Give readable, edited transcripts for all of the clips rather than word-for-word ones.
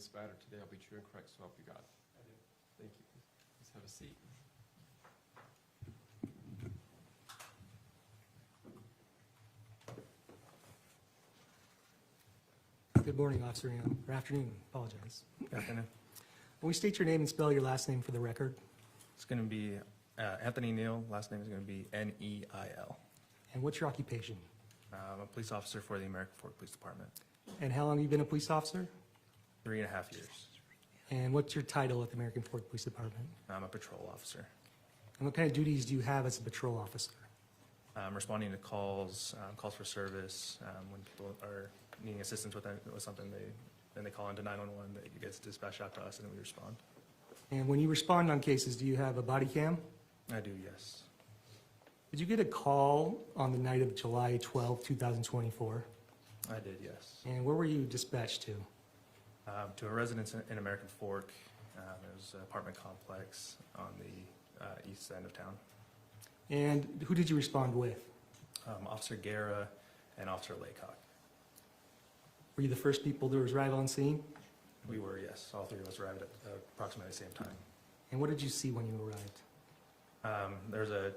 this matter today will be true and correct, so help you God? I do. Thank you. Please have a seat. Good morning, Officer Young, or afternoon, apologize. Good afternoon. Can we state your name and spell your last name for the record? It's going to be Anthony Neal. Last name is going to be Neil. And what's your occupation? I'm a police officer for the American Fork Police Department. And how long have you been a police officer? 3.5 years. And what's your title at the American Fork Police Department? I'm a patrol officer. And what kind of duties do you have as a patrol officer? Responding to calls, calls for service, when people are needing assistance with something, then they call into 911, it gets dispatched out to us, and then we respond. And when you respond on cases, do you have a body cam? I do, yes. Did you get a call on the night of July 12, 2024? I did, yes. And where were you dispatched to? To a residence in American Fork. It was an apartment complex on the east end of town. And who did you respond with? Officer Guerra and Officer Laycock. Were you the first people to arrive on scene? We were, yes. All three of us arrived at approximately the same time. And what did you see when you arrived? There's a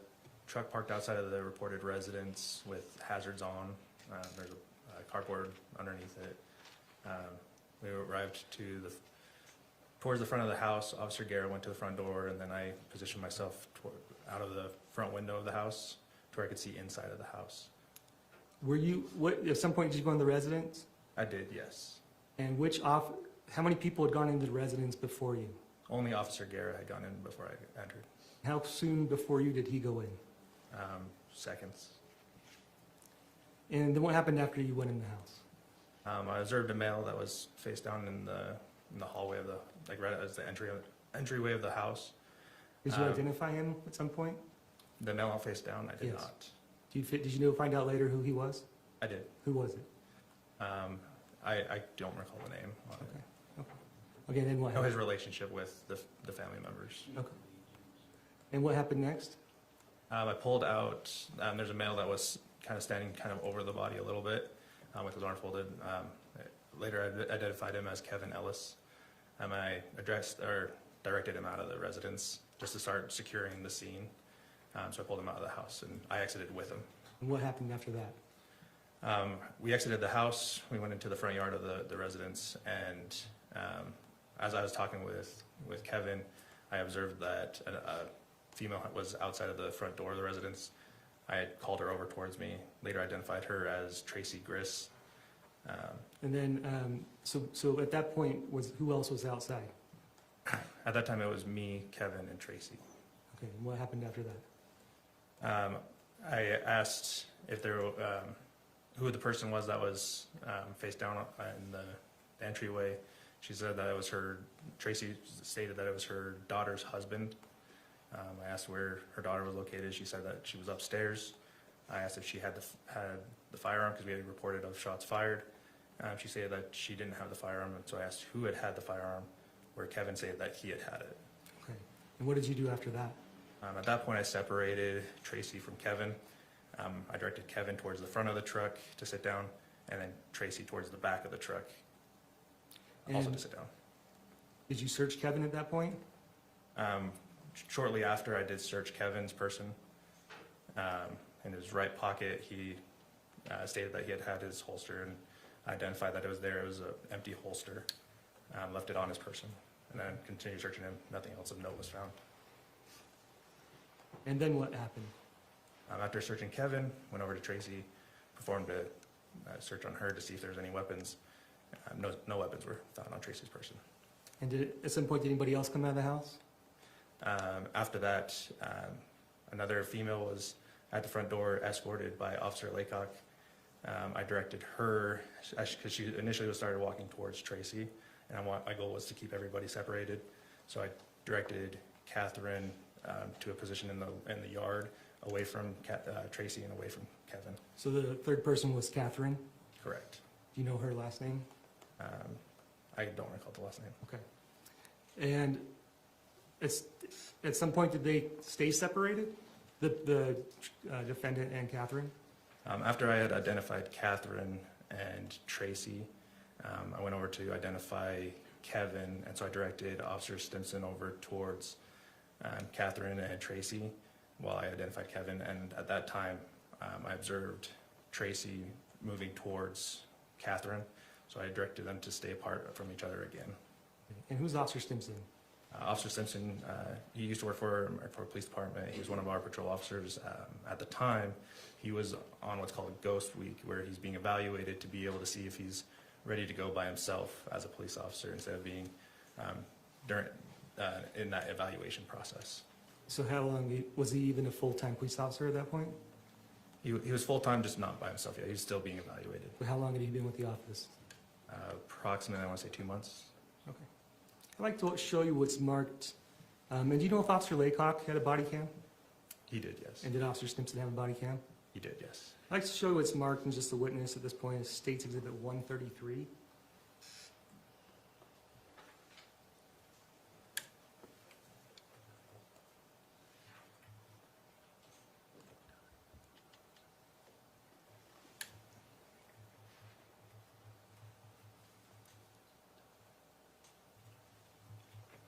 truck parked outside of the reported residence with hazards on. There's a cardboard underneath it. We arrived towards the front of the house. Officer Guerra went to the front door, and then I positioned myself out of the front window of the house to where I could see inside of the house. At some point did you go in the residence? I did, yes. And how many people had gone into the residence before you? Only Officer Guerra had gone in before I entered. How soon before you did he go in? Seconds. And then what happened after you went in the house? I observed a male that was face down in the hallway of right as the entryway of the house. Did you identify him at some point? The male face down, I did Yes. not. Did you find out later who he was? I did. Who was it? I don't recall the name. Okay, then what I know his happened? relationship with the family members. Okay. And what happened next? I pulled out, there's a male that was kind of standing kind of over the body a little bit with his arms folded. Later I identified him as Kevin Ellis. I directed him out of the residence just to start securing the scene. So I pulled him out of the house and I exited with him. And what happened after that? We exited the house, we went into the front yard of the residence, and as I was talking with Kevin, I observed that a female was outside of the front door of the residence. I had called her over towards me, later identified her as Tracey Grist. And then, so at that point, who else was outside? At that time, it was me, Kevin, and Tracey. Okay, and what happened after that? I asked if who the person was that was face down in the entryway. She said that it was Tracey stated that it was her daughter's husband. I asked where her daughter was located. She said that she was upstairs. I asked if she had the firearm because we had reported of shots fired. She said that she didn't have the firearm, and so I asked who had the firearm, where Kevin said that he had it. Okay, and what did you do after that? At that point, I separated Tracey from Kevin. I directed Kevin towards the front of the truck to sit down, and then Tracey towards the back of the truck, also to sit down. Did you search Kevin at that point? Shortly after, I did search Kevin's person. In his right pocket, he stated that he had his holster, and I identified that it was there. It was an empty holster. Left it on his person, and then continued searching him. Nothing else of note was found. And then what happened? After searching Kevin, went over to Tracey, performed a search on her to see if there was any weapons. No weapons were found on Tracey's person. And at some point, did anybody else come out of the house? After that, another female was at the front door, escorted by Officer Laycock. I directed her, because she initially started walking towards Tracey, and my goal was to keep everybody separated. So I directed Catherine to a position in the yard, away from Tracey and away from Kevin. So the third person was Catherine? Correct. Do you know her last name? I don't recall the last name. Okay. And at some point, did they stay separated, the defendant and Catherine? After I had identified Catherine and Tracey, I went over to identify Kevin, and so I directed Officer Stimson over towards Catherine and Tracey while I identified Kevin. And at that time, I observed Tracey moving towards Catherine, so I directed them to stay apart from each other again. And who's Officer Stimson? Officer Stimson, he used to work for a police department. He was one of our patrol officers. At the time, he was on what's called a ghost week, where he's being evaluated to be able to see if he's ready to go by himself as a police officer instead of being in that evaluation process. So how long, was he even a full-time police officer at that point? He was full-time, just not by himself yet. He was still being evaluated. But how long had he been with the office? Approximately, I want to say 2 months. Okay. I'd like to show you what's marked. And do you know if Officer Laycock had a body cam? He did, yes. And did Officer Stimson have a body cam? He did, yes. I'd like to show you what's marked and just a witness at this point is State's Exhibit 133.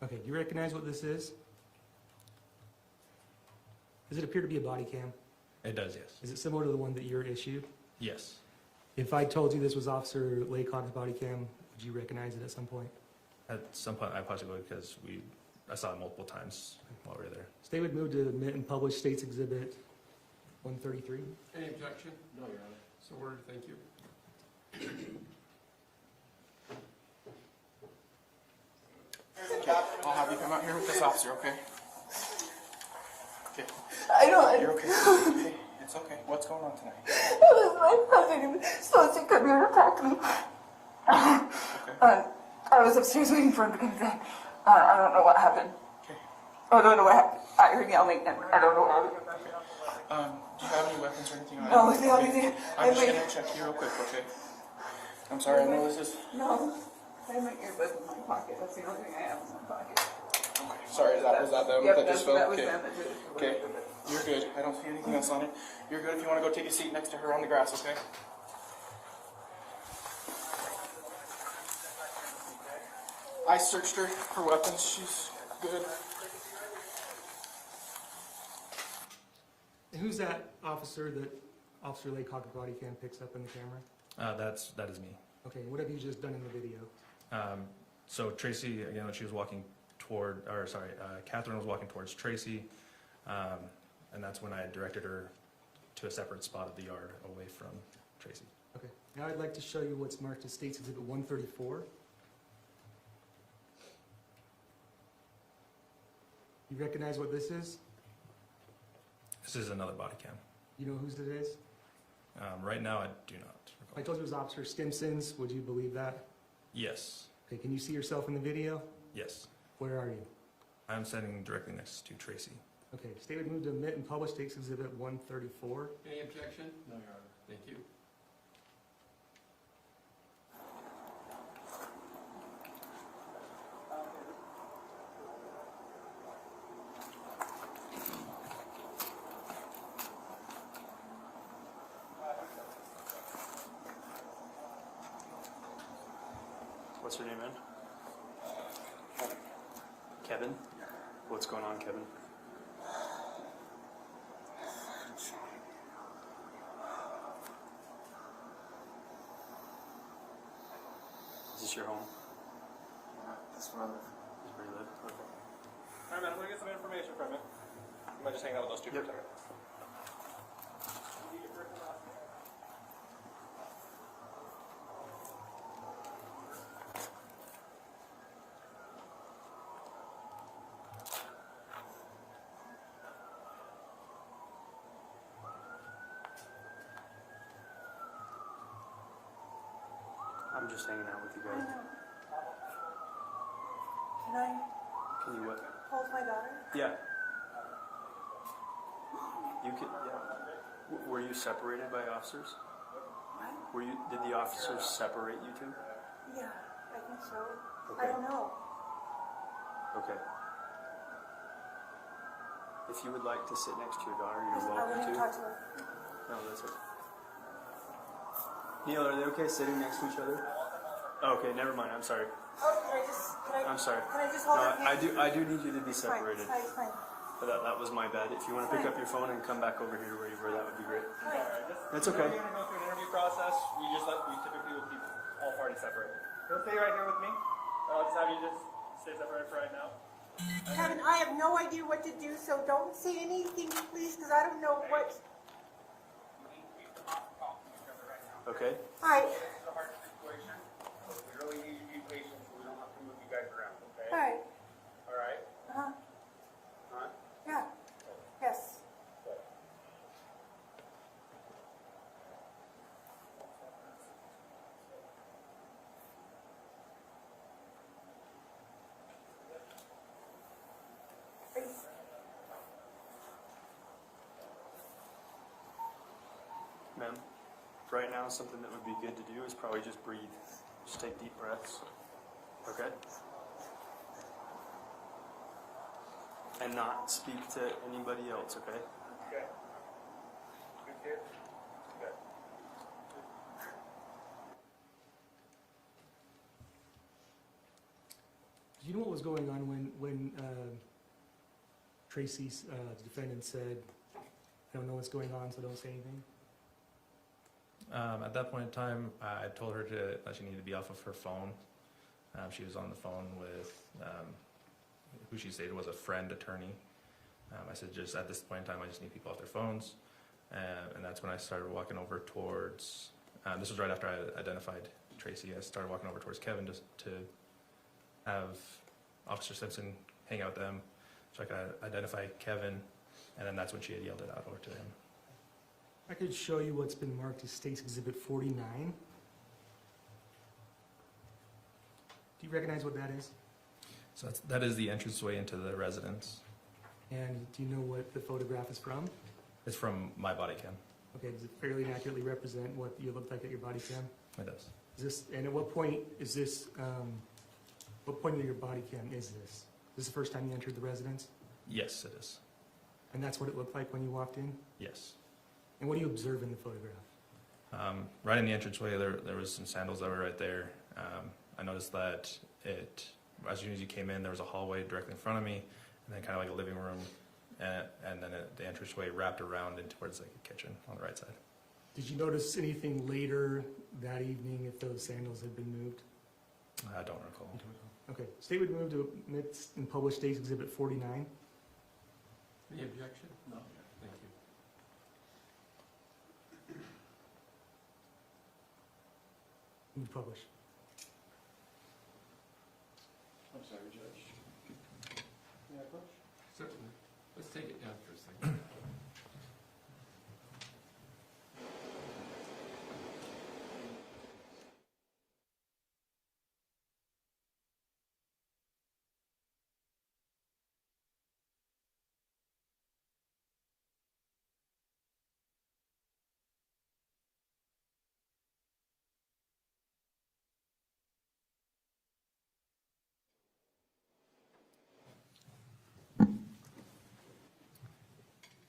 Okay, do you recognize what this is? Does it appear to be a body cam? It does, yes. Is it similar to the one that you're issued? Yes. If I told you this was Officer Laycock's body cam, would you recognize it at some point? At some point, I possibly would, because I saw it multiple times while we were there. State would move to admit and publish State's Exhibit 133. Any objection? No, Your Honor. So ordered, thank you. Cap, I'll have you come out here with this officer, okay? Okay. I don't. You're okay. Okay. It's okay. What's going on tonight? It was my cousin supposed to come here and attack me. Okay. I was upstairs waiting for him to come down. I don't know what happened. Okay. I don't know what happened. I heard yelling and I don't know what happened. Do you have any weapons or anything on you? No, the only thing. I'm just gonna check you real quick, okay? I'm sorry, I know this is... No. I have my earbuds in my pocket. That's the only thing I have in my pocket. Okay. Sorry, was that them Yep, that just fell? that was Okay. them that did it. Okay. You're good. I don't see anything else on it. You're good if you want to go take a seat next to her on the grass, okay? I searched her for weapons. She's good. And who's that officer that Officer Laycock's body cam picks up in the camera? That is me. Okay, what have you just done in the video? So Tracey, again, when she was walking Catherine was walking towards Tracey, and that's when I directed her to a separate spot of the yard away from Tracey. Okay, now I'd like to show you what's marked as State's Exhibit 134. You recognize what this is? This is another body cam. You know whose it is? Right now, I do not If I recall. told you it was Officer Stimson's, would you believe that? Yes. Okay, can you see yourself in the video? Yes. Where are you? I'm standing directly next to Tracey. Okay, State would move to admit and publish State's Exhibit 134. Any objection? No, Your Honor. Thank you. What's your name, man? Kevin? What's going on, Kevin? Is this your home? That's where I live. Is where you live? Okay. Alright, man, I'm gonna get some information from you. You might just hang out with those two for a second. I'm just hanging out with you guys. Can you what? hold my daughter? Yeah. You can, yeah. Were you separated by officers? What? Did the officers separate you two? Yeah, I think so. Okay. I don't know. Okay. If you would like to sit next to your daughter, I you're welcome wouldn't to. talk to her. No, that's it. Neil, are they okay sitting next to each other? Okay, never mind. I'm sorry. I'm sorry. Can I just hold No, it? I do need you to be separated. Fine. But that was my bad. If you want to pick up your phone and come back over here where you were, that would be great. That's okay. We're gonna go through an interview process. We typically will keep all parties separated. You'll stay right here with me. I'll just have you just stay separated for right now. Kevin, I have no idea what to do, so don't say anything, please, because I don't know what. Okay. Hi. This is a hard situation. So we really need you to be patient so we don't have to move you guys around, okay? Hi. All right? Uh-huh. Huh? Yeah. Yes. Ma'am, right now something that would be good to do is probably just breathe. Just take deep breaths. Okay? And not speak to anybody else, okay? Okay. Good kid? Good. Do you know what was going on when Tracey's defendant said, I don't know what's going on, so don't say anything? At that point in time, I told her that she needed to be off of her phone. She was on the phone with who she stated was a friend attorney. I said, just at this point in time, I just need people off their phones. And that's when I started walking over towards, this was right after I identified Tracey. I started walking over towards Kevin just to have Officer Stimson hang out with them so I could identify Kevin. And then that's when she had yelled it out over to him. I could show you what's been marked as State's Exhibit 49. Do you recognize what that is? So that is the entranceway into the residence. And do you know what the photograph is from? It's from my body cam. Okay, does it fairly accurately represent what you look like at your body cam? It does. Is this, and at what point is this, what point of your body cam is this? Is this the first time you entered the residence? Yes, it is. And that's what it looked like when you walked in? Yes. And what do you observe in the photograph? Right in the entranceway, there was some sandals that were right there. I noticed that as soon as you came in, there was a hallway directly in front of me, and then kind of like a living room, and then the entranceway wrapped around in towards like a kitchen on the right side. Did you notice anything later that evening if those sandals had been moved? I don't recall. Okay, State would move to admit and publish State's Exhibit 49. Any objection? No. Thank you. Move to publish. I'm sorry, Judge. Yeah, Bush? Certainly. Let's take it down for a second.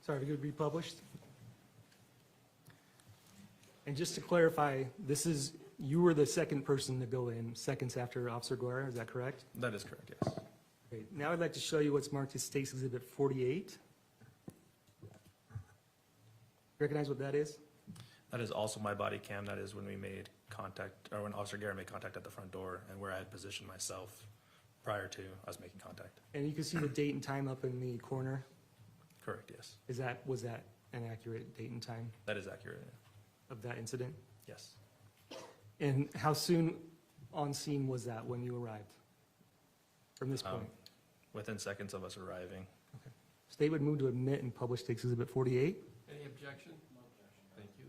Sorry, we could be published. And just to clarify, you were the second person to go in, seconds after Officer Guerra, is that correct? That is correct, yes. Great. Now I'd like to show you what's marked as State's Exhibit 48. Recognize what that is? That is also my body cam. That is when we made contact, or when Officer Guerra made contact at the front door, and where I had positioned myself prior to us making contact. And you can see the date and time up in the corner. Correct, yes. Was that an accurate date and time That is accurate, of that incident? yes. And how soon on scene was that when you arrived? From this point? Within seconds of us arriving. State would move to admit and publish State's Exhibit 48. Any objection? No objection. Thank you.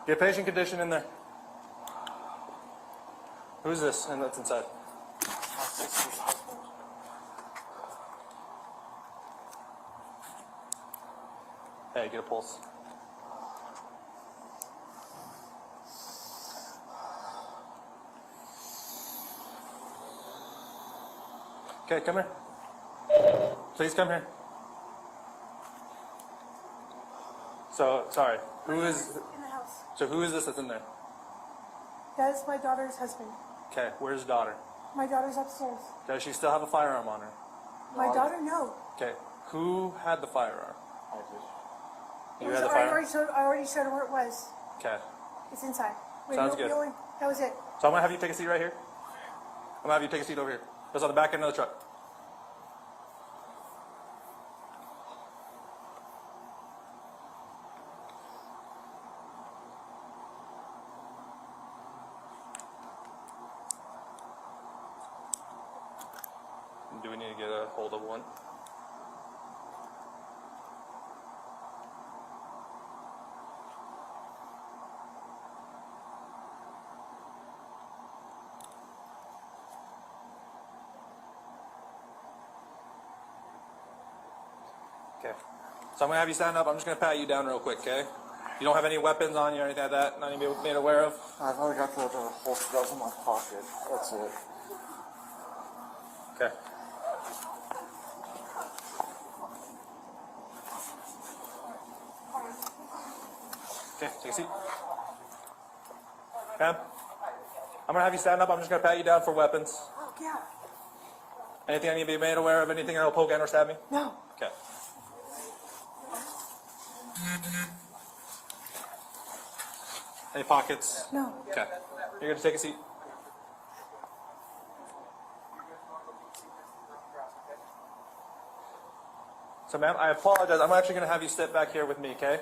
Get patient condition in there. Who's this? And that's inside. Hey, get a pulse. Okay, come here. Please come here. So, sorry. Who is? In the house. So who is this that's in there? That is my daughter's husband. Okay, where's his daughter? My daughter's upstairs. Does she still have a firearm on her? My daughter, no. Okay, who had the firearm? You It was- had the I firearm? already showed her where it was. Okay. It's inside. Wait, Sounds no, good. no, that was it. So I'm gonna have you take a seat right here. I'm gonna have you take a seat over here. That's on the back end of the truck. Do we need to get a hold of one? Okay. So I'm gonna have you stand up. I'm just gonna pat you down real quick, okay? You don't have any weapons on you or anything like that? Nothing to be made aware of? I've only got the holster that was in my pocket. That's it. Okay. Okay, take a seat. Ma'am, I'm gonna have you stand up. I'm just gonna pat you down for weapons. Oh, yeah. Anything I need to be made aware of? Anything that'll poke and or stab me? No. Okay. Any pockets? No. Okay. You're gonna take a seat. So, ma'am, I apologize. I'm actually gonna have you sit back here with me, okay?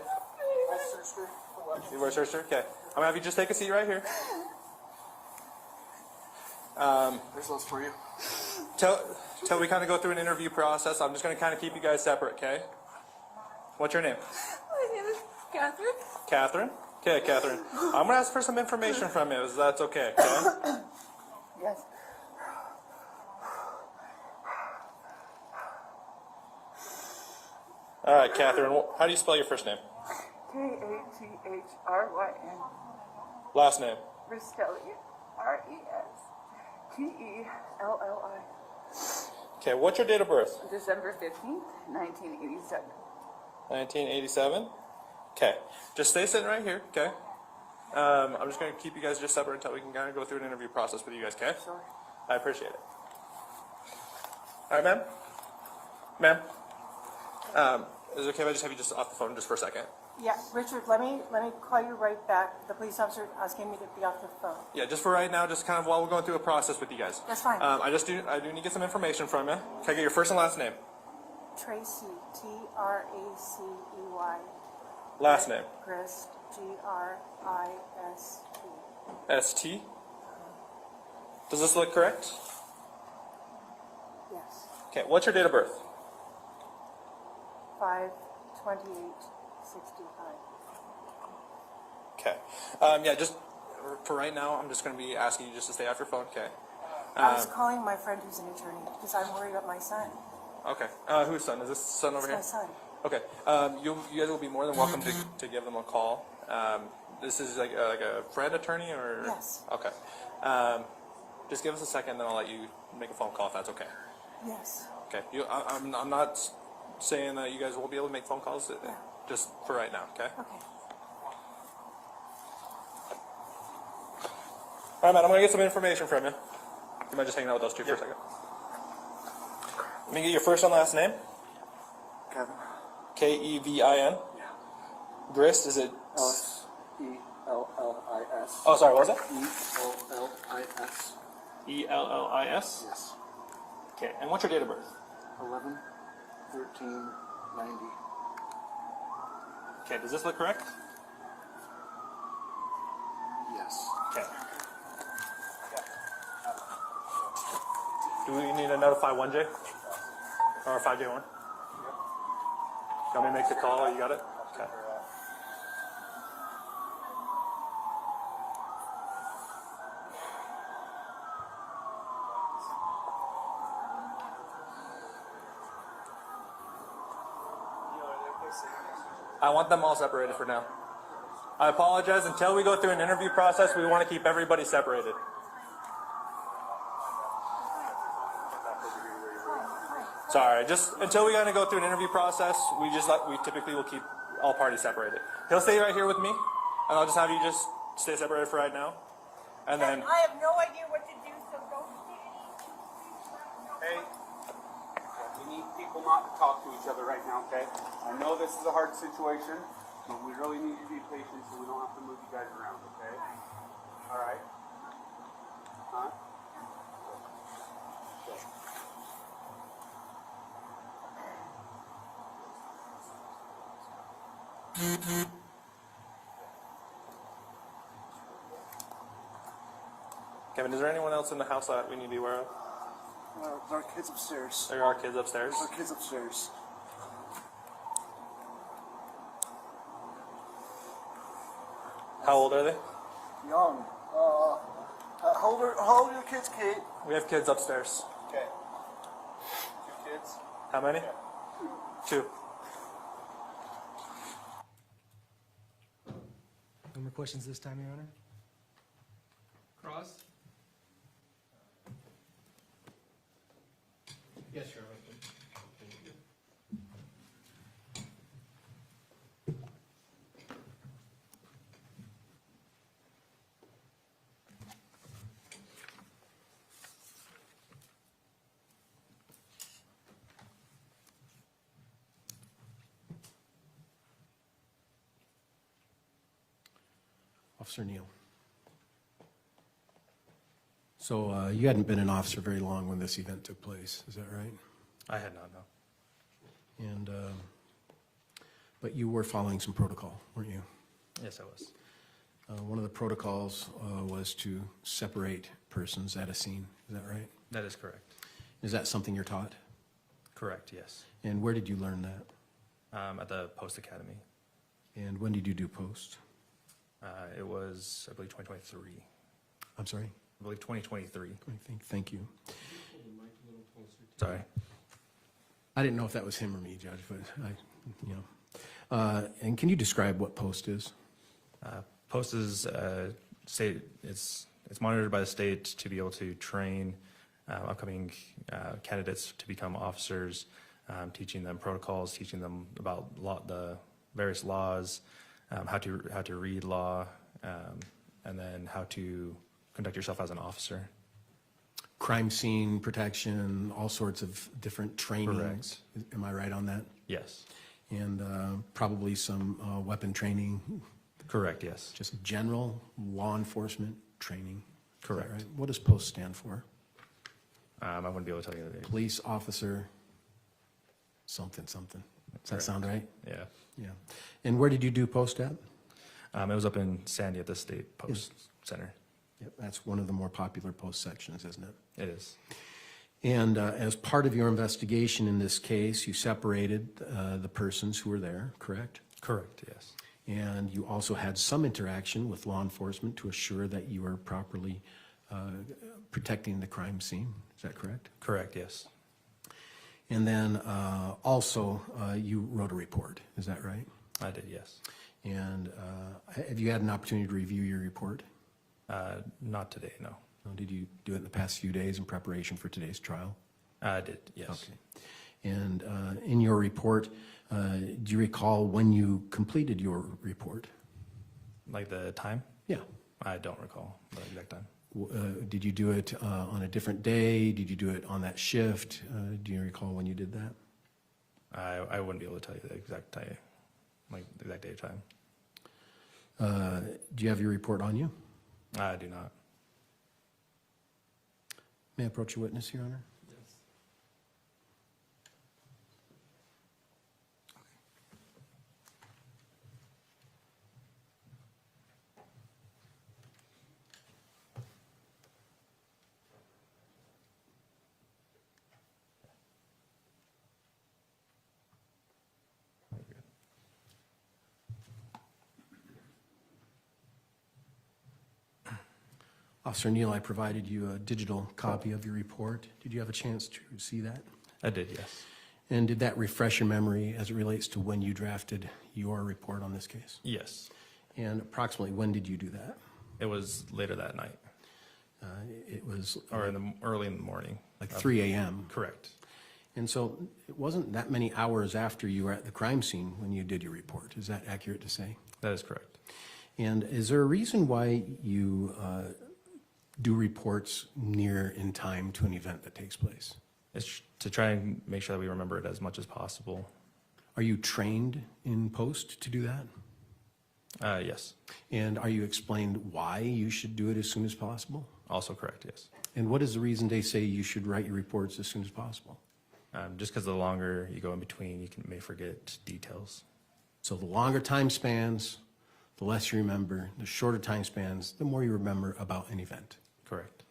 You were a searcher? Okay. I'm gonna have you just take a seat right here. There's those for you. Till we kind of go through an interview process, I'm just gonna kind of keep you guys separate, okay? What's your name? My name is Catherine. Catherine? Okay, Catherine. I'm gonna ask for some information from you, if that's okay, okay? Yes. All right, Catherine. How do you spell your first name? Kathryn. Last name? Restelli. Restelli. Okay, what's your date of birth? December 15th, 1987. 1987. Okay, just stay sitting right here, okay? I'm just gonna keep you guys just separate until we can kind of go through an interview process with you guys, okay? Sure. I appreciate it. All right, ma'am? Ma'am? Is it okay if I just have you just off the phone just for a second? Yeah, Richard, let me call you right back. The police officer asking me to be off the phone. Yeah, just for right now, just kind of while we're going through a process with you guys. That's fine. I do need to get some information from you. Can I get your first and last name? Tracey, Tracey. Last name? Grist, Grist. ST? Does this look correct? Yes. Okay, what's your date of birth? 5/28/65. Okay. Yeah, just for right now, I'm just going to be asking you just to stay off your phone, okay? I was calling my friend who's an attorney because I'm worried about my son. Okay. Whose son? Is this son over It's my here? son. Okay. You guys will be more than welcome to give them a call. This is like a friend attorney or? Yes. Okay. Just give us a second, then I'll let you make a phone call if that's okay. Yes. Okay. I'm not saying that you guys won't be able to make phone calls. Yeah. Just for right now, okay? Okay. All right, man. I'm gonna get some information from you. You mind just hanging out with those two for a second? Let me get your first and last name. Kevin. Kevin. Yeah. Grist, is it? Ellis. ELLIS. Oh, sorry, what was that? ELLIS. ELLIS? Yes. Okay, and what's your date of birth? 11/13/90. Okay, does this look correct? Yes. Okay. Do we need to notify 1J? Or 5J1? You want me to make the call? You got it? Okay. I want them all separated for now. I apologize. Until we go through an interview process, we want to keep everybody separated. Sorry, just until we gotta go through an interview process, we typically will keep all parties separated. He'll stay right here with me, and I'll just have you just stay separated for right now, and then. I have no idea what to do, so don't say anything. Hey, we need people not to talk to each other right now, okay? I know this is a hard situation, but we really need you to be patient so we don't have to move you guys around, okay? All right? Huh? Okay. Kevin, is there anyone else in the house that we need to be aware of? There are kids upstairs. There are kids upstairs. There are kids upstairs. How old are they? Young. How old are your kids, Kate? We have kids upstairs. Okay. 2 kids? How many? 2. No more questions this time, Your Honor? Cross? Yes, Your Honor. Thank you. Officer Neal. So you hadn't been an officer very long when this event took place, is that right? I had not, no. And but you were following some protocol, weren't you? Yes, I was. One of the protocols was to separate persons at a scene, is that right? That is correct. Is that something you're taught? Correct, yes. And where did you learn that? At the Post Academy. And when did you do post? It was, I believe, 2023. I'm sorry? I believe 2023. Thank you. Sorry. I didn't know if that was him or me, Judge, but and can you describe what post is? Post is state. It's monitored by the state to be able to train upcoming candidates to become officers, teaching them protocols, teaching them about the various laws, how to read law, and then how to conduct yourself as an officer. Crime scene protection, all sorts of different trainings. Correct. Am I right on that? Yes. And probably some weapon training. Correct, yes. Just general law enforcement training. Correct. Is that right? What does POST stand for? I wouldn't be able to tell you the name. Police officer something. Does that sound right? Yeah. Yeah. And where did you do POST at? It was up in Sandy at the State Post Center. Yep, that's one of the more popular post sections, isn't it? It is. And as part of your investigation in this case, you separated the persons who were there, correct? Correct, yes. And you also had some interaction with law enforcement to assure that you were properly protecting the crime scene. Is that correct? Correct, yes. And then also you wrote a report. Is that right? I did, yes. And have you had an opportunity to review your report? Not today, no. Did you do it in the past few days in preparation for today's trial? I did, yes. Okay. And in your report, do you recall when you completed your report? Like the time? Yeah. I don't recall the exact time. Did you do it on a different day? Did you do it on that shift? Do you recall when you did that? I wouldn't be able to tell you the exact time, like the exact day or time. Do you have your report on you? I do not. May I approach your witness, Your Honor? Yes. Officer Neal, I provided you a digital copy of your report. Did you have a chance to see that? I did, yes. And did that refresh your memory as it relates to when you drafted your report on this case? Yes. And approximately when did you do that? It was later that night, It was or early in the morning. like 3 a.m. Correct. And so it wasn't that many hours after you were at the crime scene when you did your report. Is that accurate to say? That is correct. And is there a reason why you do reports near in time to an event that takes place? It's to try and make sure that we remember it as much as possible. Are you trained in post to do that? Yes. And are you explained why you should do it as soon as possible? Also correct, yes. And what is the reason they say you should write your reports as soon as possible? Just because the longer you go in between, you may forget details. So the longer time spans, the less you remember. The shorter time spans, the more you remember about an event. Correct.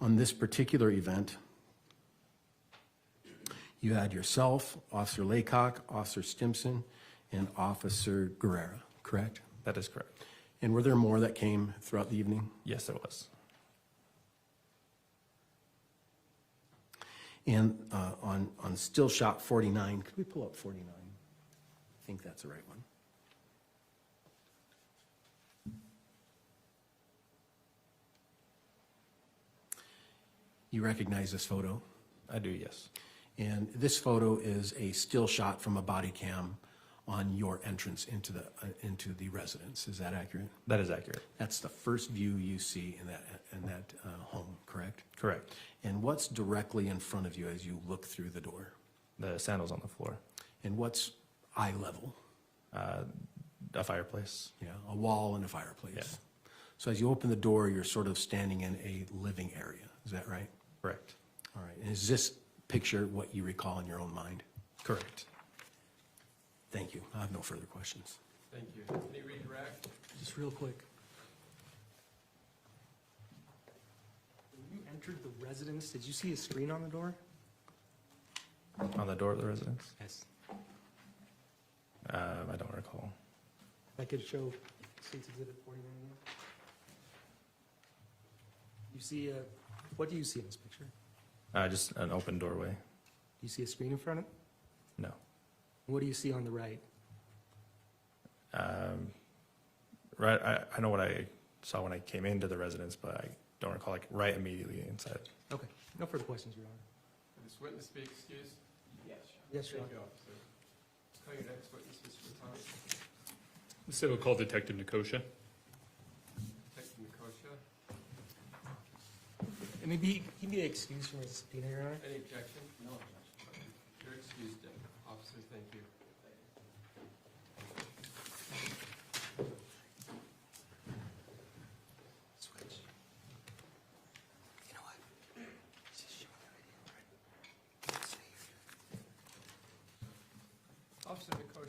On this particular event, you had yourself, Officer Laycock, Officer Stimson, and Officer Guerra, correct? That is correct. And were there more that came throughout the evening? Yes, there was. And on still shot 49, could we pull up 49? I think that's the right one. You recognize this photo? I do, yes. And this photo is a still shot from a body cam on your entrance into the residence. Is that accurate? That is accurate. That's the first view you see in that home, correct? Correct. And what's directly in front of you as you look through the door? The sandals on the floor. And what's eye level? A fireplace. Yeah, a wall and a fireplace. Yeah. So as you open the door, you're sort of standing in a living area. Is that right? Correct. All right. And is this picture what you recall in your own mind? Correct. Thank you. I have no further questions. Thank you. Any redirect? Just real quick. When you entered the residence, did you see a screen on the door? On the door of the residence? Yes. I don't recall. I could show State's Exhibit 49 again. You see what do you see in this picture? Just an open doorway. Do you see a screen in front of it? No. What do you see on the right? Right. I know what I saw when I came into the residence, but I don't recall like right immediately inside. Okay. No further questions, Your Honor. Will this witness be excused? Yes. Yes, Your Thank Honor. you, officer. Call your next witness, Mr. Thomas. So we'll call Detective Nikosha. Detective Nikosha. And maybe he be excused from his subpoena, Your Honor. Any objection? No objection. You're excused, officer. Thank you. Switch. You know what? Just show me the video, right? Officer Nikosha.